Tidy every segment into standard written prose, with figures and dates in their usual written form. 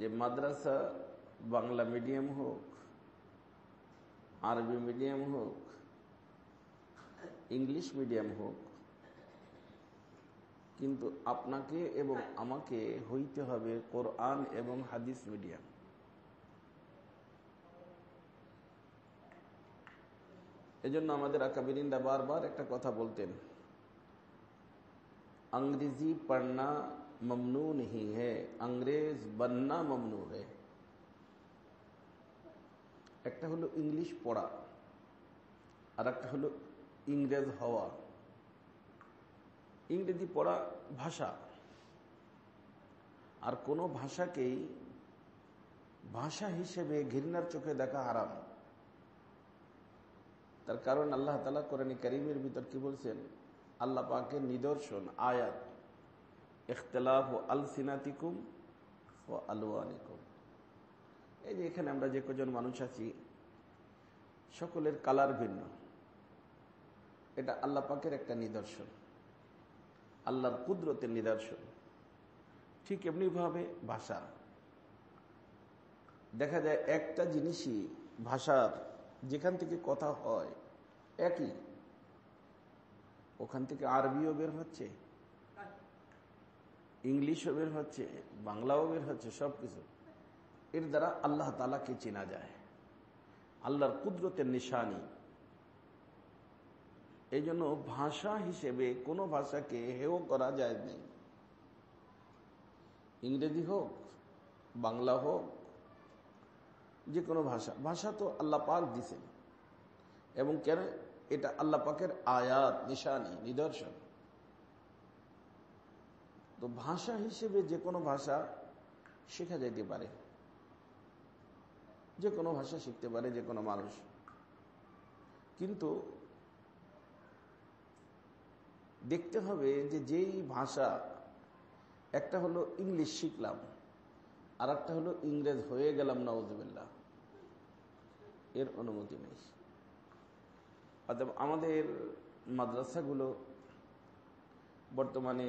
যে মাদ্রাসা বাংলা মিডিয়াম হোক, আরবি মিডিয়াম হোক, ইংলিশ মিডিয়াম হোক, কিন্তু আপনাকে এবং আমাকে হইতে হবে কোরআন এবং হাদিস মিডিয়াম। এজন্য আমাদের আকাবিরিনরা বারবার একটা কথা বলতেন, अंग्रेजी पढ़ना ममनू नहीं है, अंग्रेज बनना ममनू है। একটা হলো ইংলিশ পড়া আর একটা হলো ইংরেজ হওয়া। ইংরেজি পড়া ভাষা, আর কোনো ভাষাকেই ভাষা হিসেবে ঘৃণার চোখে দেখা হারাম। তার কারণ আল্লাহ তাআলা কোরআনে কারীমের ভিতর কি বলছেন? আল্লাহ পাকের নিদর্শন আয়াত, ইখতিলাফ আলসিনাতিকুম ওয়া আলওয়ানিকুম। এই যে এখানে আমরা যে কজন মানুষ আছি সকলের কালার ভিন্ন, এটা আল্লাহ পাকের একটা নিদর্শন, আল্লাহর কুদরতের নিদর্শন। ঠিক এমনি ভাবে ভাষা দেখা যায়, একটা জিনিসই ভাষার যেখান থেকে কথা হয় একই, ওখান থেকে আরবিও বের হচ্ছে, ইংলিশও বের হচ্ছে, বাংলাও বের হচ্ছে, সবকিছু এর দ্বারা আল্লাহ তাআলাকে চেনা যায়, আল্লাহর কুদরতের নিশানি। এই জন্য ভাষা হিসেবে কোনো ভাষাকে হেয় করা যায় নেই। ইংরেজি হোক, বাংলা হোক, যে কোনো ভাষা, ভাষা তো আল্লাহ পাক দিছেন, এবং কেন এটা আল্লাহ পাকের আয়াত, নিশানি, নিদর্শন। তো ভাষা হিসেবে যে কোনো ভাষা শেখা যেতে পারে, যে কোনো ভাষা শিখতে পারে যে কোনো মানুষ। কিন্তু দেখতে হবে যে যেই ভাষা, একটা হলো ইংলিশ শিখলাম আর একটা হলো ইংরেজ হয়ে গেলাম, নাউযুবিল্লাহ, এর অনুমতি নেই। অতএব আমাদের মাদ্রাসাগুলো বর্তমানে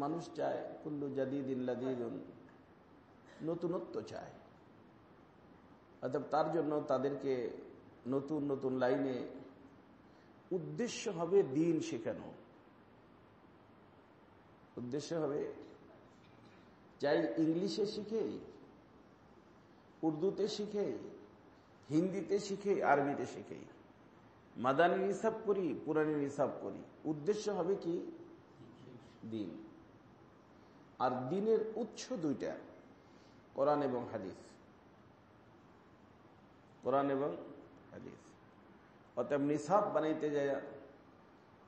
মানুষ চায় কুল্লু জাদিদিন লাযীযুন, নতুনত্ব চায়। অতএব তার জন্য তাদেরকে নতুন নতুন লাইনে, উদ্দেশ্য হবে দ্বীন শেখানো, উদ্দেশ্য হবে চাই ইংলিশে শিখে, উর্দুতে শিখে, হিন্দিতে শিখে, আরবিতে শিখে, মাদানী নিসাব করি, পুরানি নিসাব করি, উদ্দেশ্য হবে কি? দ্বীন। আর দ্বীনের উৎস দুইটা, কোরআন এবং হাদিস, কোরআন এবং হাদিস। অতএব নিসাব বানাইতে যায়,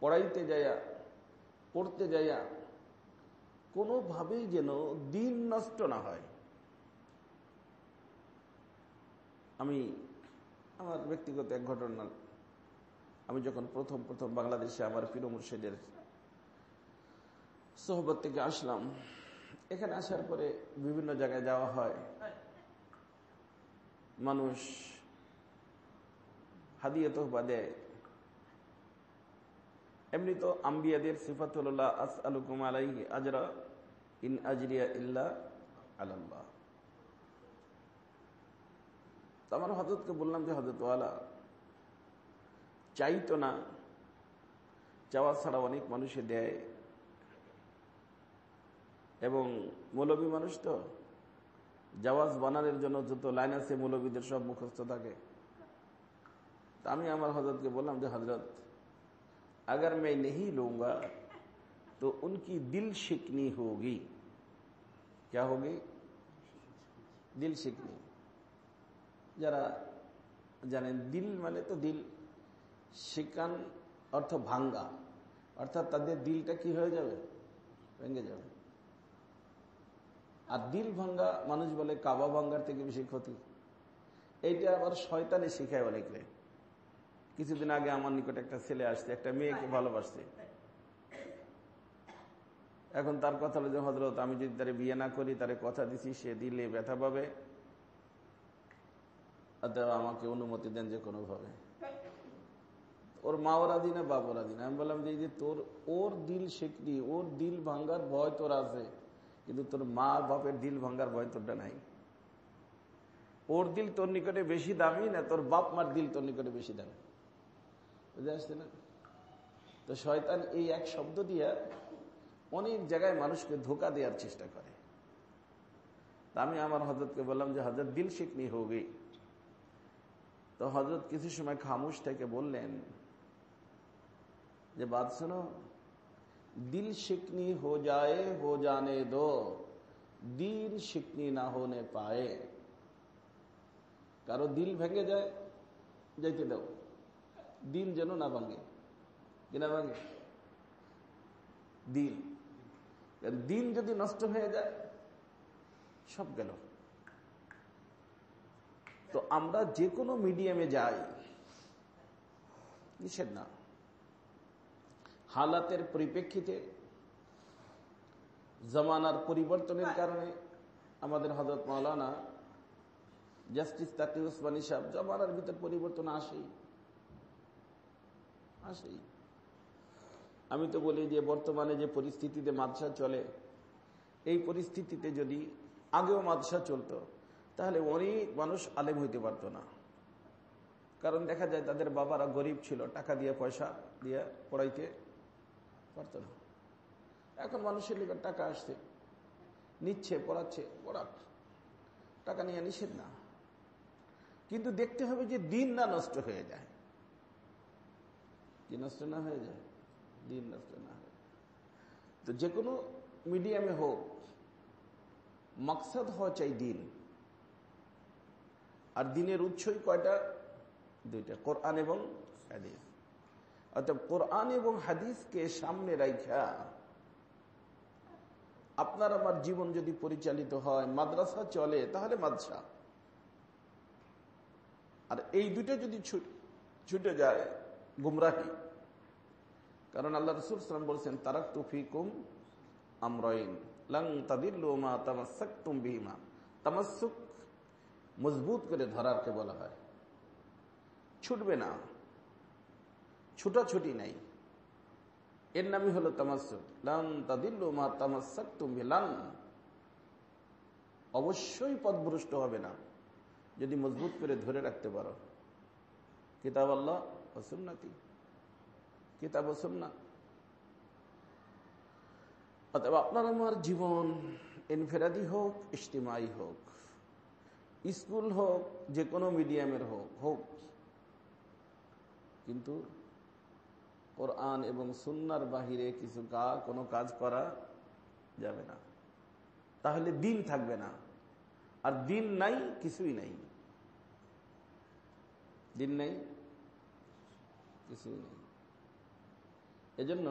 পড়াইতে যায়, পড়তে যায়, কোনোভাবেই যেন দ্বীন নষ্ট না হয়। আমি আমার ব্যক্তিগত এক ঘটনা, আমি যখন প্রথম বাংলাদেশে আমার পীর মুর্শিদের সোহবত থেকে আসলাম, এখানে আসার পরে বিভিন্ন জায়গায় যাওয়া হয়, মানুষ হাদিয়া তোহবা দেয়। এমনি তো আম্বিয়াদের সিফাত হলো লা আসআলুকুম আলাইহি আজরা ইন আজরিয়া ইল্লা আলাল্লাহ। তো আমার হযরতকে বললাম যে হযরত ওয়ালা, চাইতো না, চাওয়া ছাড়া অনেক মানুষে দেয়, এবং মৌলবী মানুষ তো জাওয়াজ বানানোর জন্য যত লাইন আছে মৌলবীদের সব মুখস্থ থাকে। আমি আমার হযরতকে বললাম যে হযরত, अगर मैं नहीं लूंगा तो उनकी दिल शिकनी होगी। क्या होगी? दिल शिकनी। যারা জানেন দিল মানে তো দিল, শিকান অর্থ ভাঙ্গা, অর্থাৎ তাদের দিলটা কি হয়ে যাবে? ভেঙে যাবে। আর দিল ভাঙ্গা মানুষ বলে কাবা ভাঙ্গার থেকে বেশি ক্ষতি। এইটা আবার শয়তানে শিখায় অনেকে। কিছুদিন আগে আমার নিকট একটা ছেলে আসছে, একটা মেয়েকে ভালোবাসছে। এখন তার কথা হলো যে হযরত, আমি যদি তারে বিয়ে না করি, তারে কথা দিছি সে দিলে ব্যথা পাবে, অতএব আমাকে অনুমতি দেন যে কোনো ভাবে। ওর মা রাজি না, বাবা রাজি না। আমি বললাম যে তোর, ওর দিল শিখনি, ওর দিল ভাঙ্গার ভয় তোর আছে, কিন্তু তোর মা বাপের দিল ভাঙ্গার ভয় তোরটা নাই। ওর দিল তোর নিকটে বেশি দামি না তোর বাপ মার দিল তোর নিকটে বেশি দামি? বুঝে আসছে না? তো শয়তান এই এক শব্দ দিয়া অনেক জায়গায় মানুষকে ধোকা দেওয়ার চেষ্টা করে। আমি আমার হযরতকে বললাম যে হযরত দিল শিকনি হোগি। তো হযরত কিছু সময় খামোশ থেকে বললেন যে বাত শোনো, দিল শিকনি হো যায় হো জানে দো, দিল শিকনি না হোনে পায়ে। কারো দিল ভেঙে যায়, যাইতে দাও, দিল যেন না ভাঙে। কিনা ভাঙে দিল? দিল যদি নষ্ট হয়ে যায় সব গেল। তো আমরা যে কোনো মিডিয়ামে যাই, নিষেধ না, হালাতের পরিপ্রেক্ষিতে, জামানার পরিবর্তনের কারণে আমাদের হযরত মাওলানা জাস্টিস তাকি উসমানী সাহেব, জামানার ভিতর পরিবর্তন আসেই। আমি তো বলি যে বর্তমানে যে পরিস্থিতিতে মাদ্রাসা চলে, এই পরিস্থিতিতে যদি আগেও মাদ্রাসা চলতো তাহলে অনেক মানুষ আলেম হইতে পারতো না। কারণ দেখা যায় তাদের বাবারা গরিব ছিল, টাকা দিয়ে পয়সা দিয়ে পড়াইতে পারতো না। এখন মানুষের নিকট টাকা আসছে, নিচ্ছে, পড়াচ্ছে, পড়াক, টাকা নিয়ে নিষেধ না, কিন্তু দেখতে হবে যে দিন না নষ্ট হয়ে যায়। কি নষ্ট না হয়ে যায়? দিন নষ্ট না হয়। তো যে কোনো মিডিয়ামে হোক, মাকসাদ হওয়া চাই দিন। আর দিনের উৎসই কয়টা? দুইটা, কোরআন এবং হাদিস। অর্থাৎ কোরআন এবং হাদিসকে সামনে রাখা আপনার আমার জীবন যদি পরিচালিত হয়, মাদ্রাসা চলে তাহলে মাদ্রাসা, আর এই দুটো যদি ছুটে যায় গুমরাহি। কারণ আল্লাহ রাসূল সাল্লাল্লাহু আলাইহি ওয়াসাল্লাম বলেছেন, তারাকতু ফীকুম আমরাইন লান তাদিল্লু মা তামাসসাকতুম বিহিমা। তামাসসুক মজবুত করে ধরারকে বলা হয়, ছুটবে না, ছুটাছুটি নাই, এর নামই হলো তামাসসুক। লান তাদিল্লু মা তামাসসাকতুম বিহি, লান, অবশ্যই পথভ্রষ্ট হবে না যদি মজবুত করে ধরে রাখতে পারো কিতাব আল্লাহ ওয়া সুন্নতি, কিতাব ও সুন্নাহ। অতএব আপনার আমার জীবন ইনফিরাদি হোক, ইজতিমাই হোক, স্কুল হোক, যে কোনো মিডিয়ামের হোক, কিন্তু কোরআন এবং সুন্নাহর বাহিরে কোনো কাজ করা যাবে না। তাহলে দিন থাকবে না, আর দিন নাই, কিছুই নাই। দিন নাই, কিছুই নেই। এজন্য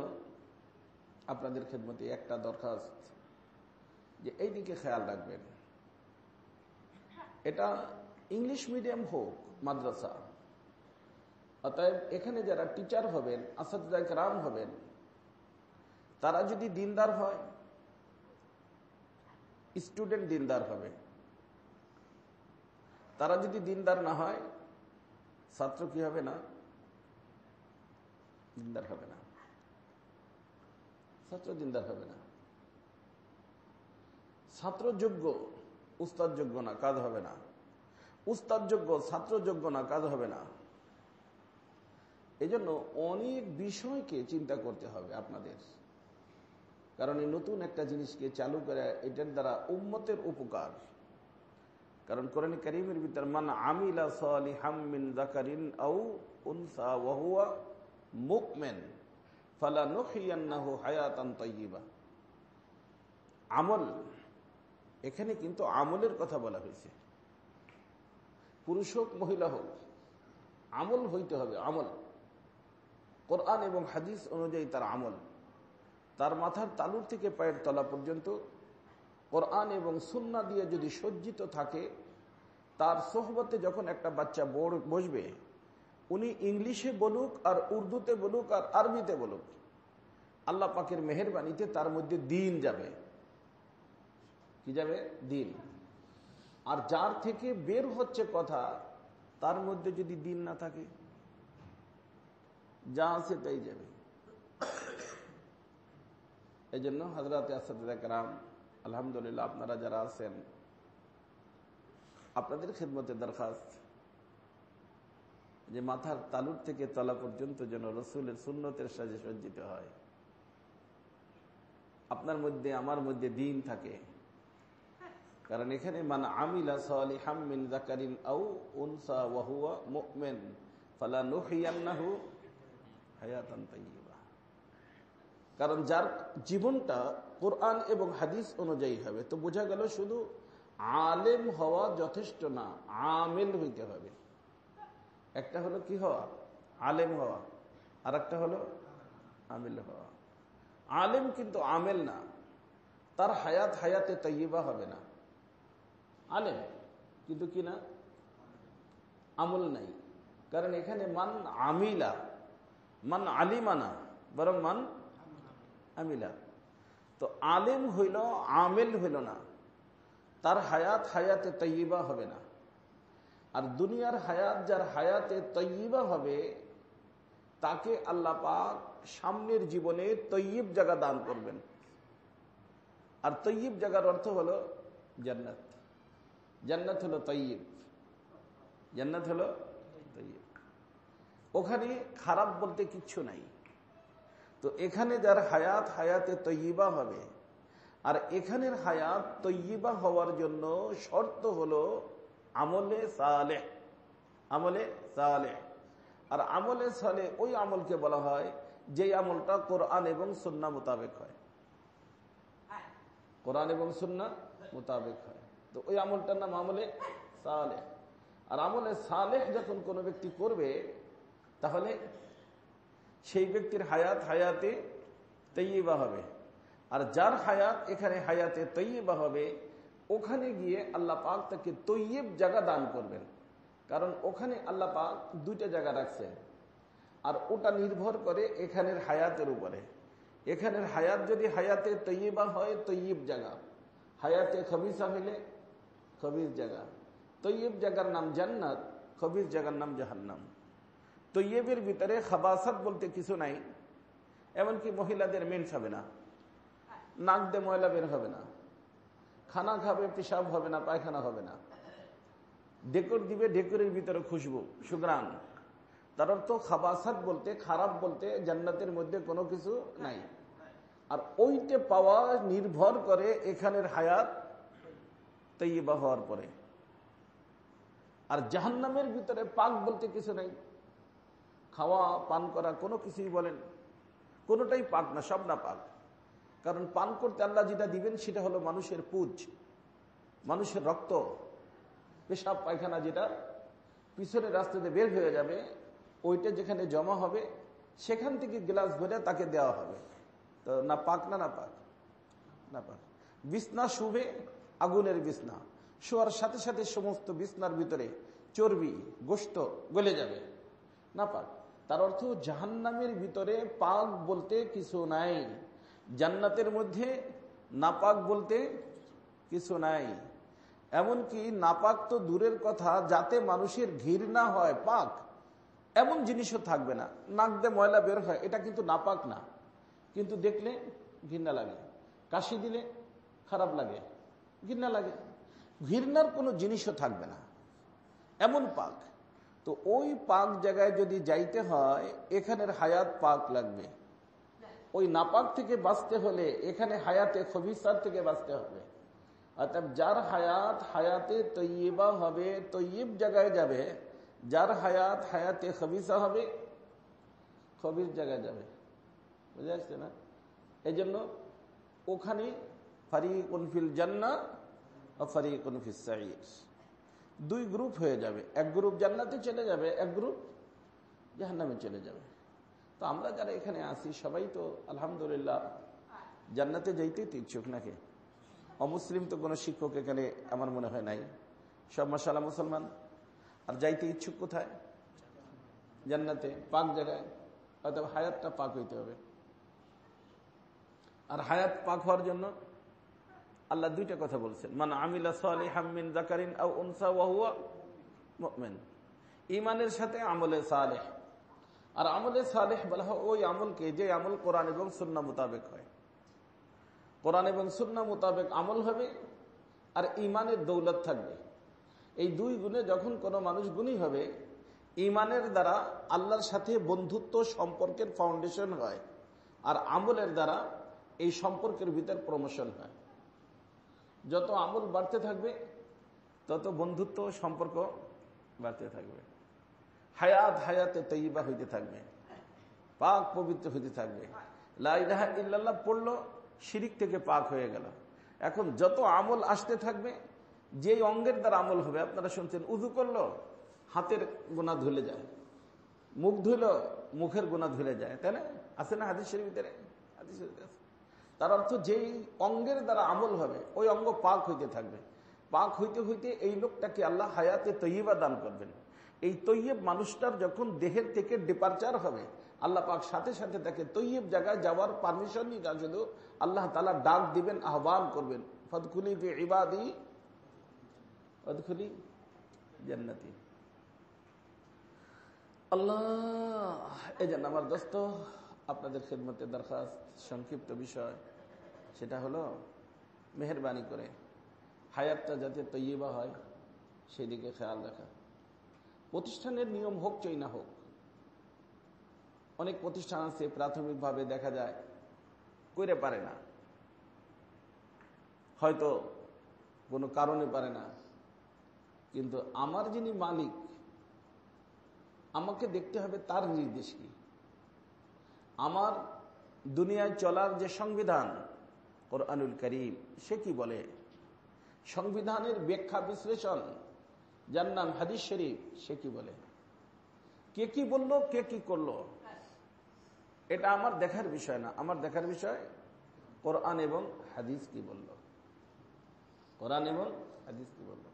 আপনাদের খেদমতে একটা দরখাস্ত, যে এই দিকে খেয়াল রাখবেন। এটা ইংলিশ মিডিয়াম হোক, মাদ্রাসা, অতএব এখানে যারা টিচার হবেন, আসাতিজা কেরাম হবেন, তারা যদি দিনদার হয়, স্টুডেন্ট দিনদার হবে। তারা যদি দিনদার না হয়, ছাত্র কি হবে না? দিনদার হবে না, ছাত্র দিনদার হবে না। ছাত্র যোগ্য, উস্তাদ যোগ্য না, কাজ হবে না। উস্তাদ যোগ্য, ছাত্র যোগ্য না, কাজ হবে না। এই জন্য অনেক বিষয়কে চিন্তা করতে হবে আপনাদের। কারণ এই নতুন একটা জিনিসকে চালু করে, এটার দ্বারা উম্মতের উপকার। কারণ কোরআন কারীমের ভিতর মান আমিলা সালিহাম মিন যাকারিন আও উনসা ওয়া হুয়া মুমিন ফালানুহইয়ান্নাহু হায়াতান তাইয়্যিবা। আমল, এখানে কিন্তু আমলের কথা বলা হয়েছে। পুরুষ হোক, মহিলা হোক, আমল হইতে হবে। আমল কোরআন এবং হাদিস অনুযায়ী তার আমল, তার মাথার তালুর থেকে পায়ের তলা পর্যন্ত কোরআন এবং সুন্নাহ দিয়ে যদি সজ্জিত থাকে, তার সোহবতে যখন একটা বাচ্চা বসবে, উনি ইংলিশে বলুক আর উর্দুতে বলুক আর আরবিতে বলুক, আল্লাহ পাকের মেহেরবানিতে তার মধ্যে দিন যাবে। কি যাবে? দিন। আর যার থেকে বের হচ্ছে কথা, তার মধ্যে যদি দিন না থাকে, যা আছে তাই যাবে। এই জন্য হযরত আসাতিজা কেরাম আলহামদুলিল্লাহ আপনারা যারা আছেন আপনাদের খিদমতে দরখাস্ত যে মাথার তালুর থেকে তলা পর্যন্ত যেন রসুলের সুন্নতের সাজে সজ্জিত হয়, আপনার মধ্যে আমার মধ্যে দিন থাকে। কারণ এখানে মান আমিলা সালিহাম মিন যাকারিন আও উনসা ওয়া হুয়া মুমিন ফালানুহিয়ান্নাহু হায়াতান তাইয়্যিবা। কারণ যার জীবনটা কোরআন এবং হাদিস অনুযায়ী হবে, তো বোঝা গেল শুধু আলেম হওয়া যথেষ্ট না, আমেল হইতে হবে। একটা হলো কি হওয়া? আলেম হওয়া, আর একটা হলো আমেল হওয়া। আলেম কিন্তু আমেল না, তার হায়াতে তাইয়্যিবা হবে না। আলেম কিন্তু কি না, আমল নাই। কারণ এখানে মান আমিলা, মান আলিমা না, বরং মান আমিলা। তো আলেম হইল, আমেল হইল না, তার হায়াতে তাইয়্যিবা হবে না। আর দুনিয়ার হায়াত যার হায়াতে তাইয়্যিবা হবে তাকে আল্লাহ পাক সামনের জীবনে তৈয়ব জায়গা দান করবেন। আর তৈয়ব জায়গার অর্থ হলো জান্নাত। জান্নাত হলো তৈয়ব, জান্নাত হলো তৈয়ব। ওখানে খারাপ বলতে কিচ্ছু নাই। তো এখানে যার হায়াতে তৈয়বা হবে, আর এখানের হায়াত তৈয়বা হওয়ার জন্য শর্ত হলো আমলে সালেহ। আমলে সালেহ, আর আমলে সালেহ ওই আমলকে বলা হয় যে আমলটা কোরআন এবং সুন্নাহ মোতাবেক হয়। কোরআন এবং সুন্নাহ মোতাবেক হয়, তো ওই আমলটার নাম আমলে সালেহ। আর আমলে সালেহ যখন কোনো ব্যক্তি করবে তাহলে সেই ব্যক্তির হায়াতে তৈয়বা হবে। আর যার হায়াত এখানে হায়াতে তৈয়বা হবে, ওখানে গিয়ে আল্লাহ পাক তাকে তৈয়ব জায়গা দান করবেন। কারণ ওখানে আল্লাহ পাক দুইটা জায়গা রাখছেন, আর ওটা নির্ভর করে এখানের হায়াতের উপরে। এখানের হায়াত যদি হায়াতে তৈয়বা হয়, তৈয়ব জায়গা। হায়াতে খবিসা হইলে খবিস জায়গা। তৈয়ব জায়গার নাম জান্নাত, খবিস জায়গার নাম জাহান্নাম। তৈয়বের ভিতরে খাবাসাত বলতে কিছু নাই। এমনকি মহিলাদের মেন্স হবে না, নাক দিয়ে ময়লা বের হবে না, খানা খাবে পেশাব হবে না, পায়খানা হবে না। ডেকোর দিবে, ডেকোরের ভিতরে খুশবু, সুগ্রাণ। তার অর্থ খাবাসাত বলতে, খারাপ বলতে জান্নাতের মধ্যে কোনো কিছু নাই। আর ওইটা পাওয়া নির্ভর করে এখানের হায়াত তৈয়বা হওয়ার পরে। আর জাহান্নামের ভিতরে পাক বলতে কিছু নাই। খাওয়া পান করা কোনো কিছুই বলেন, কোনোটাই পাক না, সব না পাক। কারণ পান করতে আল্লাহ যেটা দিবেন সেটা হলো মানুষের পুজ, মানুষের রক্ত, পেশাব পায়খানা যেটা পিছনের রাস্তাতে বের হয়ে যাবে, ওইটা যেখানে জমা হবে সেখান থেকে গ্লাস ভরে তাকে দেওয়া হবে। তো না পাক না, না পাক, না পাক। বিছনা শুবে, আগুনের বিছনা শোয়ার সাথে সাথে সমস্ত বিছনার ভিতরে চর্বি গোশত গলে যাবে, না পাক। তার অর্থ জাহান্নামের ভিতরে পাক বলতে কিছু নাই, জান্নাতের মধ্যে নাপাক বলতে কিছু নাই। এমনকি নাপাক তো দূরের কথা, যাতে মানুষের ঘৃণা হয় পাক এমন জিনিসও থাকবে না। নাক দিয়ে ময়লা বের হয়, এটা কিন্তু নাপাক না, কিন্তু দেখলে ঘৃণা লাগে। কাশি দিলে খারাপ লাগে, ঘৃণা লাগে। ঘৃণার কোনো জিনিসও থাকবে না, এমন পাক। তো ওই পাক জায়গায় যদি যাইতে হয়, এখানের হায়াত পাক লাগবে। ওই নাপাক থেকে বাঁচতে হলে এখানে হায়াতে খবিসাত থেকে বাঁচতে হবে। অর্থাৎ যার হায়াতে তৈয়বা হবে, তৈয়ব জায়গায় যাবে। যার হায়াতে খবিসা হবে, খবিস জায়গায় যাবে। বুঝে আসছে না? এই জন্য ওখানে ফারিকুন ফিল জান্নাহ ওয়া ফারিকুন ফিস সাঈর, দুই গ্রুপ হয়ে যাবে। এক গ্রুপ জান্নাতে চলে যাবে, এক গ্রুপ জাহান্নামে চলে যাবে। তো আমরা যারা এখানে আছি সবাই তো আলহামদুলিল্লাহ জান্নাতে যাইতেই তো ইচ্ছুক, নাকি? অমুসলিম তো কোনো শিক্ষক এখানে আমার মনে হয় নাই, সব মাশাআল্লাহ মুসলমান। আর যাইতে ইচ্ছুক কোথায়? জান্নাতে, পাক জায়গায়। অর্থাৎ হায়াতটা পাক হইতে হবে। আর হায়াত পাক হওয়ার জন্য আল্লাহ দুইটা কথা বলছেন, মান আমিলা সালিহাম মিন যাকারিন আও উনসা ওয়া হুয়া মুমিন। ঈমানের সাথে আমলে সালেহ। আর আমলে সালেহ বলা হয় ওই আমলকে যে আমল কোরআন এবং সুন্নাহ মোতাবেক হয়। কোরআন এবং সুন্নাহ মোতাবেক আমল হবে, আর ইমানের দৌলত থাকবে। এই দুই গুণে যখন কোনো মানুষ গুণী হবে, ইমানের দ্বারা আল্লাহর সাথে বন্ধুত্ব সম্পর্কের ফাউন্ডেশন হয়, আর আমলের দ্বারা এই সম্পর্কের ভিতর প্রমোশন হয়। যত আমল বাড়তে থাকবে তত বন্ধুত্ব সম্পর্ক বাড়তে থাকবে, হায়াতে তৈয়বা হইতে থাকবে, পাক পবিত্র হইতে থাকবে। লা ইলাহা ইল্লাল্লাহ পড়লো, শিরিক থেকে পাক হয়ে গেল। এখন যত আমল আসতে থাকবে, যেই অঙ্গের দ্বারা আমল হবে, আপনারা শুনছেন উযু করলো হাতের গুনাহ ধুলে যায়, মুখ ধুলো মুখের গুনাহ ধুলে যায়, তাই না? আছে না হাদিস শরীফের ভিতরে? হাদিস শরীফে আছে। তার অর্থ যেই অঙ্গের দ্বারা আমল হবে ওই অঙ্গ পাক হইতে থাকবে। পাক হইতে হইতে এই লোকটাকে আল্লাহ হায়াতে তৈয়বা দান করবেন। এই তৈয়ব মানুষটার যখন দেহের থেকে ডিপারচার হবে, আল্লাহ পাক সাথে সাথে তাকে তৈয়ব জায়গায় যাওয়ার পারমিশন নিয়ে যা, শুধু আল্লাহ তাআলা ডাক দিবেন, আহ্বান করবেন, ফাদখুলি ফি ইবাদি ওয়াদখুলি জান্নাতি। আল্লাহ, এই জন্য আমার দোস্ত, আপনাদের খেদমতে দরখাস্ত, সংক্ষিপ্ত বিষয়, সেটা হলো মেহেরবানি করে হায়াতটা যাতে তৈয়বা হয় সেদিকে খেয়াল রাখা। প্রতিষ্ঠানের নিয়ম হোক চাই না হোক, অনেক প্রতিষ্ঠান আছে প্রাথমিকভাবে দেখা যায় করে পারে না, হয়তো কোনো কারণে পারে না, কিন্তু আমার যিনি মালিক, আমাকে দেখতে হবে তার নির্দেশ কি। আমার দুনিয়ায় চলার যে সংবিধান কোরআনুল কারীম, সে কি বলে, সংবিধানের ব্যাখ্যা বিশ্লেষণ যার নাম হাদিস শরীফ, সে কি বলে, কে কি বললো, কে কি করলো, এটা আমার দেখার বিষয় না। আমার দেখার বিষয় কোরআন এবং হাদিস কি বলল, কোরআন এবং হাদিস কি বলল।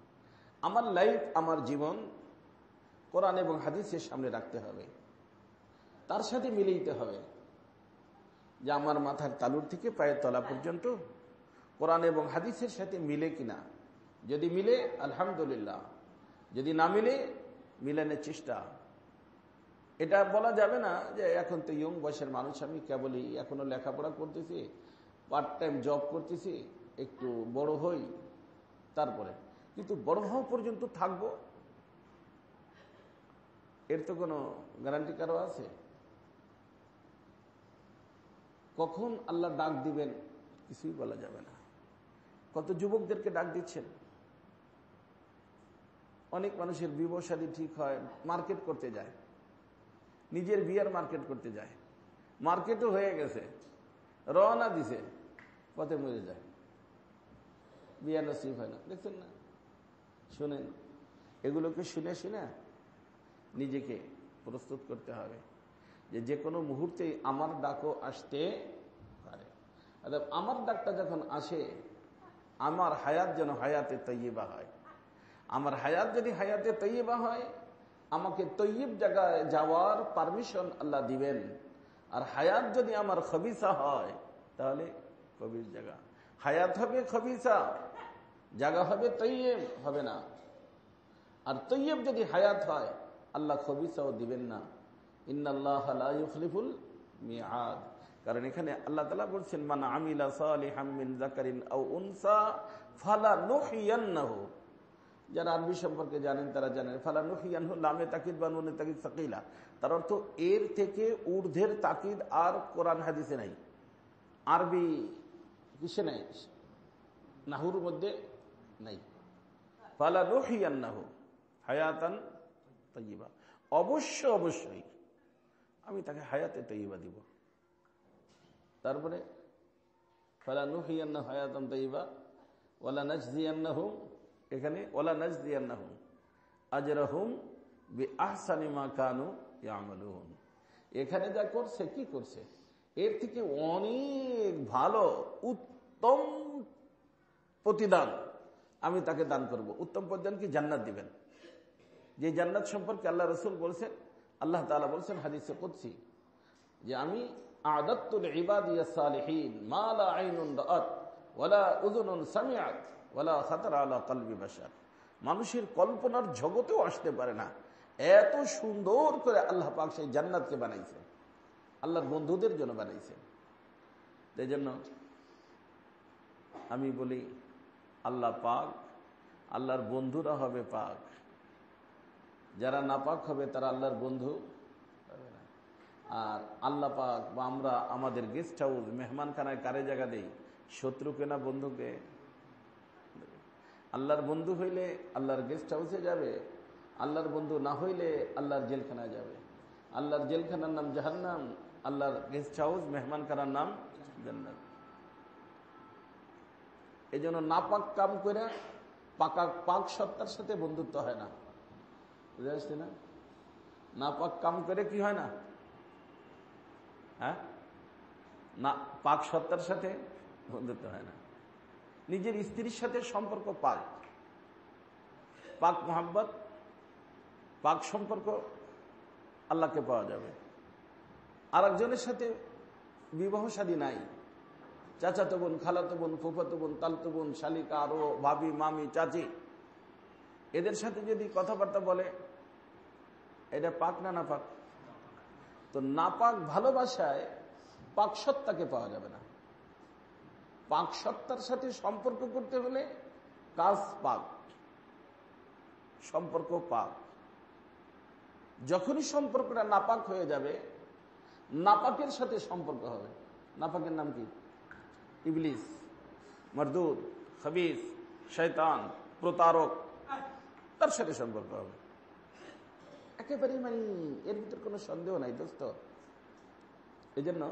আমার লাইফ, আমার জীবন কোরআন এবং হাদিসের সামনে রাখতে হবে, তার সাথে মিলাইতে হবে যে আমার মাথার তালুর থেকে পায়ের তলা পর্যন্ত কোরআন এবং হাদিসের সাথে মিলে কিনা। যদি মিলে আলহামদুলিল্লাহ, যদি না মিলে মিলানোর চেষ্টা। এটা বলা যাবে না যে এখন তো ইয়ং বয়সের মানুষ, আমি কেবলই এখনো লেখাপড়া করতেছি, পার্ট টাইম জব করতেছি, একটু বড় হই তারপরে। কিন্তু বড় হওয়া পর্যন্ত থাকবো, এর তো কোনো গ্যারান্টি কারো আছে? কখন আল্লাহ ডাক দিবেন কিছুই বলা যাবে না। কত যুবকদেরকে ডাক দিচ্ছেন। অনেক মানুষের বিবাহ শাদী ঠিক হয়, মার্কেট করতে যায়, নিজের বিয়ার মার্কেট করতে যায়, মার্কেটও হয়ে গেছে, রওনা দিছে, পথে মরে যায়, বিয়া নসিব হয় না। দেখছেন না? শুনেন, এগুলোকে শুনে শুনে নিজেকে প্রস্তুত করতে হবে যে কোনো মুহূর্তে আমার ডাকও আসতে পারে। আমার ডাকটা যখন আসে, আমার হায়াত যেন হায়াতে তৈয়বা হয়। আমার হায়াত যদি হায়াতে তৈয়বা হয়, আমাকে তৈয়ব জায়গায় যাওয়ার পারমিশন আল্লাহ দিবেন। আর হায়াত যদি আমার খবিসা হয়, তাহলে কবির জায়গা হায়াত হবে, খবিসা জায়গা হবে, তৈয়ব হবে না। আর তৈয়ব যদি হায়াত হয়, আল্লাহ খবিসাও দিবেন না। ইন্নাল্লাহা লা ইউখলিফুল মিআদ। কারণ এখানে আল্লাহ তাআলা বলছেন, মান আমিলা সালিহাম মিন যাকারিন আও উনসা ফালানুহিয়ান্নাহু। যারা আরবি সম্পর্কে জানেন তারা জানেন, ফালানুহিয়ানহু লামে তাকিদ বা নুনে তাকিদ সাকিলা। তার অর্থ এর থেকে ঊর্ধ্বের তাকিদ আর কোরআন হাদিসে নাই, আরবি কিসে নাই, নাহুর মধ্যে নাই। ফালানুহিয়ান্নাহু হায়াতান তাইয়্যিবা, অবশ্যই আমি তাকে হায়াতে তৈয়বা দিব। তারপরে ফালানুহিয়ান্নাহু হায়াতান তাইয়্যিবা ওয়ালা নাজজিয়ান্নাহুম, এখানে ওয়ালা নাজজিয়ান্নাহুম আজরাহুম বিআহসানি মা কানু ইয়ামালুন। এখানে যা করছে, কি করছে, এর থেকে অনেক ভালো উত্তম প্রতিদান আমি তাকে দান করব। উত্তম প্রতিদান কি? জান্নাত দিবেন। যে জান্নাত সম্পর্কে আল্লাহ রাসূল বলছেন, আল্লাহ তাআলা বলছেন হাদিসে কুদসি, যে আমি আ'দাততু লিইবাদিয়াস সালিহিন মা লা আইনুন রাআত ওয়ালা উযুনুন সামিআত ওয়ালা খাতারা আলা কলবি বাশার। মানুষের কল্পনার জগতেও আসতে পারে না, এত সুন্দর করে আল্লাহ পাক সেই জান্নাতকে বানাইছেন, আল্লাহর বন্ধুদের জন্য বানাইছেন। এই জন্য আমি বলি আল্লাহ পাক, আল্লাহর বন্ধুরা হবে পাক, যারা নাপাক হবে তারা আল্লাহর বন্ধু হবে না। আর আল্লাহ পাক বা আমরা আমাদের গেস্ট হাউস মেহমানখানায় কারে জায়গা দেই? শত্রুকে না বন্ধুকে? আল্লাহর বন্ধু হইলে আল্লাহর গেস্ট হাউসে যাবে, আল্লাহর বন্ধু না হইলে আল্লাহর জেলখানায় যাবে। আল্লাহর জেলখানার নাম জাহান্নাম, আল্লাহর গেস্ট হাউস মেহমানখানার নাম জান্নাত। এই জন্য নাপাক কাম করে পাক সত্তার সাথে বন্ধুত্ব হয় না, বুঝে আসছে না? নাপাক কাম করে কি হয় না? হ্যাঁ, না পাক সত্তার সাথে বন্ধুত্ব হয় না। নিজের স্ত্রীর সাথে সম্পর্ক পাক, পাক মোহাব্বত, পাক সম্পর্ক আল্লাহকে পাওয়া যাবে। আর একজনের সাথে বিবাহ শাদী নাই, চাচাতো বোন, খালাতো বোন, ফুফাতো বোন, তালতো বোন, শালিকা, আরো ভাবি, মামি, চাচি, এদের সাথে যদি কথাবার্তা বলে, এটা পাক না নাপাক? তো নাপাক ভালোবাসায় পাক সত্তাকে পাওয়া যাবে না। পাক সত্তার সাথে সম্পর্ক করতে হলে কাজ পাক, সম্পর্ক পাক। যখনই সম্পর্কটা নাপাক হয়ে যাবে, নাপাকের সাথে সম্পর্ক হবে। নাপাকের নাম কি? ইবলিস, মারদুদ, খবিস, শয়তান, প্রতারক, তার সাথে সম্পর্ক হবে একেবারেই। মানে এর ভিতর কোনো সন্দেহ নাই দোস্ত। এই জন্য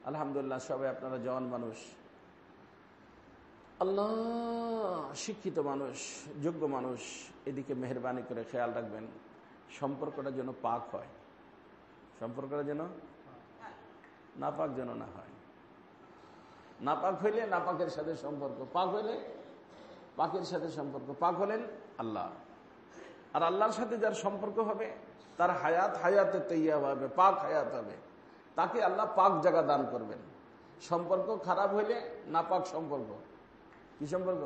আলহামদুলিল্লাহ সবাই আপনারা জওয়ান মানুষ, আল্লাহ শিক্ষিত মানুষ, যোগ্য মানুষ, এদিকে মেহরবানি করে খেয়াল রাখবেন সম্পর্কটা যেন পাক হয়, সম্পর্কটা যেন নাপাক যেন না হয়। নাপাক হইলে নাপাকের সাথে সম্পর্ক, পাক হইলে পাকের সাথে সম্পর্ক। পাক হলেন আল্লাহ, আর আল্লাহর সাথে যার সম্পর্ক হবে তার হায়াত হায়াতে তৈয়াব হবে, পাক হায়াত হবে, তাকে আল্লাহ পাক জায়গা দান করবেন। সম্পর্ক খারাপ হইলে নাপাক সম্পর্ক। কি সম্পর্ক?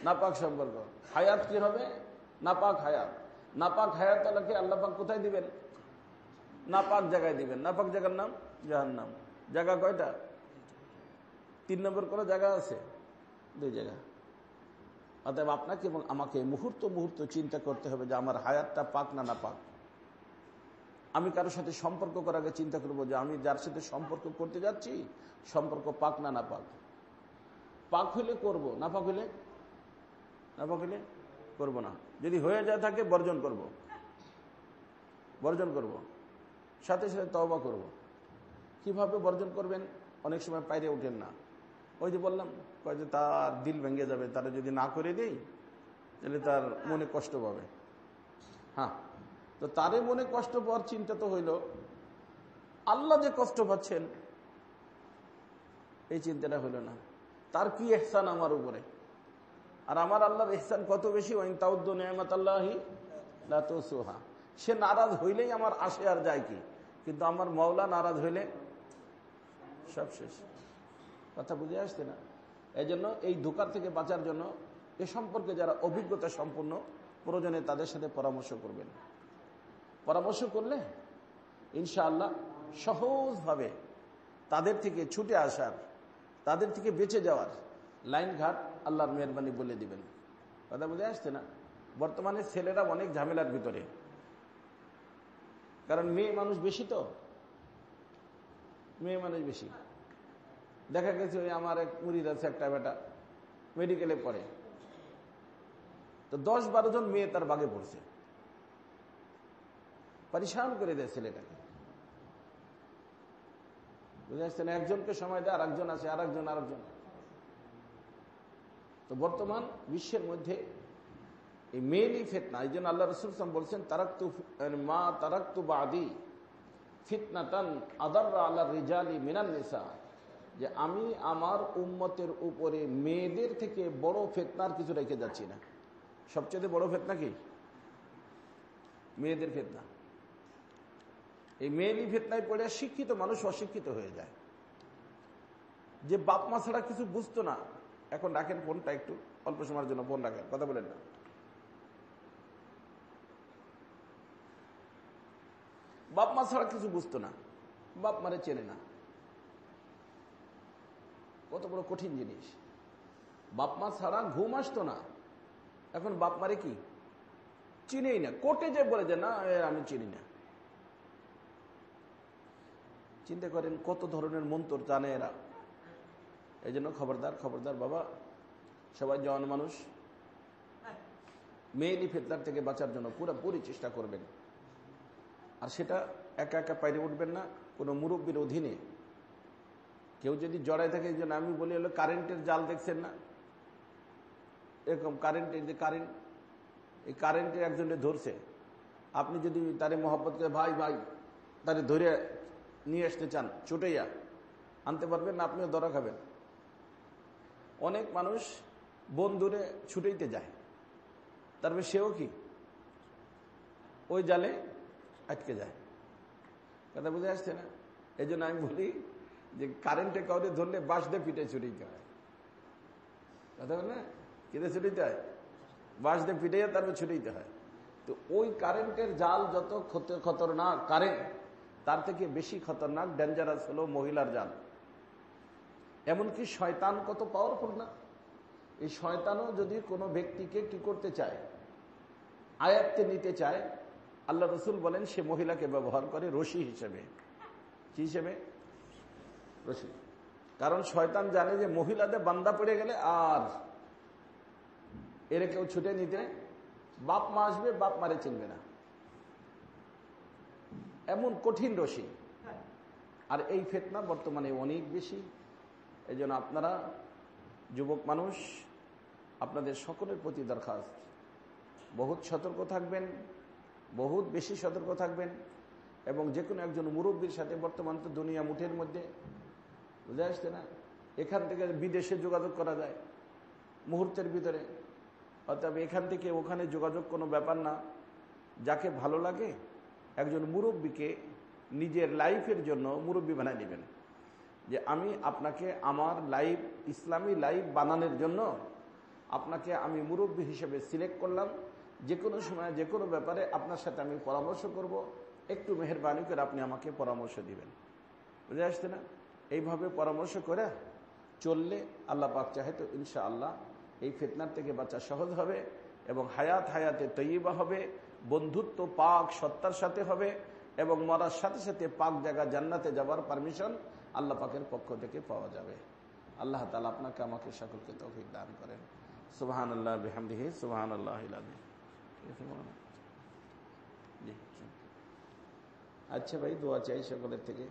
নাপাক সম্পর্ক। হায়াত কি হবে? নাপাক হায়াত। নাপাক হায়াত আল্লাহকে আল্লাহ পাক কোথায় দিবেন? নাপাক জায়গায় দিবেন। নাপাক জায়গার নাম জাহান্নাম। জায়গা কয়টা? 3 নম্বর কোনো জায়গা আছে? 2 জায়গা। অতএব আপনাকে এবং আমাকে মুহূর্ত মুহূর্ত চিন্তা করতে হবে যে আমার হায়াতটা পাক না নাপাক। আমি কারোর সাথে সম্পর্ক করার আগে চিন্তা করবো যে আমি যার সাথে সম্পর্ক করতে যাচ্ছি সম্পর্ক পাক না নাপাক। পাক হইলে করব, নাপাক হইলে করব না। যদি হয়ে যায় থাকে বর্জন করব, সাথে সাথে তওবা করব। কিভাবে বর্জন করবেন? অনেক সময় পাইরে ওঠেন না। ওই যে বললাম, কয় যে তার দিল ভেঙে যাবে, তারা যদি না করে দেই তাহলে তার মনে কষ্ট পাবে। হ্যাঁ, তো তারে মনে কষ্ট পাওয়ার চিন্তা তো হইল, আল্লাহ যে কষ্ট পাচ্ছেন এই চিন্তাটা হইল না। তার কি ইহসান আমার উপরে, আর আমার আল্লাহর ইহসান কত বেশি। ওয়াইন তাউদ্দু নি'মাতাল্লাহি লা তুহসুহা। সে নারাজ হইলেই আমার আসে আর যায় কি, কিন্তু আমার মাওলা নারাজ হইলে সব শেষ। কথা বুঝে আসছে না? এই জন্য এই ধোঁকার থেকে বাঁচার জন্য এ সম্পর্কে যারা অভিজ্ঞতা সম্পন্ন, প্রয়োজনে তাদের সাথে পরামর্শ করবেন। পরামর্শ করলে ইনশাআল্লাহ সহজভাবে তাদের থেকে ছুটে আসার, তাদের থেকে বেঁচে যাওয়ার লাইন ঘাট আল্লাহর মেহরবানি বলে দিবেন। কথা বুঝে আসছে না? বর্তমানে ছেলেরা অনেক ঝামেলার ভিতরে, কারণ মেয়ে মানুষ বেশি, তো মেয়ে মানুষ বেশি। দেখা গেছে ওই আমার এক মুরিদ আছে, একটা বেটা মেডিকেলে পড়ে, তো 10-12 জন মেয়ে তার বাগে পড়ছে, পরিশান করে দেয় ছেলেটাকে। বুঝে আসছে না? একজনকে সময় দেয়, আর একজন আছে, আর একজন। তো বর্তমান বিশ্বের মধ্যে এই মেয়েরই ফিতনা। এই জন্য আল্লাহ রাসূল সাল্লাল্লাহু আলাইহি ওয়াসাল্লাম বলছেন, তারাকতু বাদি ফিতনাতান আদাররা আলা রিজালি মিনান নিসা, যে আমি আমার উম্মতের উপরে মেয়েদের থেকে বড় ফিতনার কিছু রেখে যাচ্ছি না। সবচেয়ে বড় ফিতনা কি? মেয়েদের ফিতনা। এই মেয়েরই ফিতনায় পড়ে শিক্ষিত মানুষ অশিক্ষিত হয়ে যায়। যে বাপ মা ছাড়া কিছু বুঝতো না, এখন রাখেন ফোনটা, একটু অল্প সময়ের জন্য ফোন রাখেন, কথা বলেন না। বাপ মা ছাড়া কিছু বুঝতো না, বাপ মারে চেনে না, কত বড় কঠিন জিনিস। বাপ মা ছাড়া ঘুম আসতো না, এখন বাপ মারে কি চিনেই না, কোর্টে যে বলে যে না আমি চিনি না। চিন্তা করেন কত ধরনের মন্তর জানে এরা। এই জন্য খবরদার খবরদার বাবা, সবাই জওয়ান মানুষ, মেয়েলি ফিতনার থেকে বাঁচার জন্য পুরোপুরি চেষ্টা করবেন। আর সেটা একা একা পাইরে উঠবেন না, কোনো মুরব্বীর অধীনে। কেউ যদি জড়ায় থাকে, এই জন্য আমি বলি হলো কারেন্টের জাল দেখছেন না, এরকম কারেন্টের যে কারেন্ট, এই কারেন্টে একজনে ধরছে, আপনি যদি তারে মহব্বত করে ভাই ভাই তারে ধরে নিয়ে আসতে চান, ছুটেইয়া আনতে পারবেন না, আপনিও ধরা খাবেন। অনেক মানুষ বন্ধুরে ছুটেইতে যায়, তারপরে সেও কি ওই জালে আটকে যায়। কথা বুঝে আসছে না? এই জন্য আমি বলি যে কারেন্টে কাউরে ধরলে বাঁশ দিয়ে পিঠে ছুটাইতে হয়। কথা বল না, কেটে ছুটাইতে হয়, বাঁশ দিয়ে পিঠে তারপরে ছুটাইতে হয়। তো ওই কারেন্টের জাল যত খতরনাক কারেন্ট, তার থেকে বেশি খতরনাক ডেঞ্জারাস হলো মহিলার জাল। এমনকি শয়তান কত পাওয়ারফুল না, এই শয়তানও যদি কোনো ব্যক্তিকে কি করতে চায়, আয়াত্তে নিতে চায়, আল্লাহ রসুল বলেন সে মহিলাকে ব্যবহার করে রশি হিসেবে। কি হিসেবে? রশি। কারণ শয়তান জানে যে মহিলাদের বান্দা পড়ে গেলে আর এর কেউ ছুটে নিতে, বাপ মা আসবে, বাপ মারে চিনবে না, এমন কঠিন রশি। আর এই ফিতনা বর্তমানে অনেক বেশি। এই জন্য আপনারা যুবক মানুষ, আপনাদের সকলের প্রতি দরখাস্ত, বহুত সতর্ক থাকবেন, বহুত বেশি সতর্ক থাকবেন। এবং যে কোনো একজন মুরব্বীর সাথে, বর্তমান তো দুনিয়া মুঠের মধ্যে, বুঝে আসছে না, এখান থেকে বিদেশে যোগাযোগ করা যায় মুহূর্তের ভিতরে। অর্থাৎ এখান থেকে ওখানে যোগাযোগ কোনো ব্যাপার না। যাকে ভালো লাগে একজন মুরব্বীকে নিজের লাইফের জন্য মুরব্বী বানায় নেবেন, যে আমি আপনাকে আমার লাইফ, ইসলামী লাইফ বানানোর জন্য আপনাকে আমি মুরব্বী হিসেবে সিলেক্ট করলাম। যে কোনো সময় যে কোনো ব্যাপারে আপনার সাথে আমি পরামর্শ করব, একটু মেহেরবানি করে আপনি আমাকে পরামর্শ দিবেন। বুঝে আসছে না? এইভাবে পরামর্শ করে চললে আল্লাহ পাক চাহে তো ইনশাআল্লাহ এই ফিতনার থেকে বাঁচা সহজ হবে এবং হায়াতে তৈয়বা হবে, বন্ধুত্ব পাক সত্তার সাথে হবে এবং মরার সাথে সাথে পাক জায়গা জান্নাতে যাবার পারমিশন আল্লাহ পাকের পক্ষ থেকে পাওয়া যাবে। আল্লাহ তাআলা আপনাকে আমাকে সকলকে তৌফিক দান করেন। সুবহানাল্লাহ বিহামদিহি সুবহানাল্লাহিল আযীম। জি, আচ্ছা ভাই, দোয়া চাই সকলের থেকে।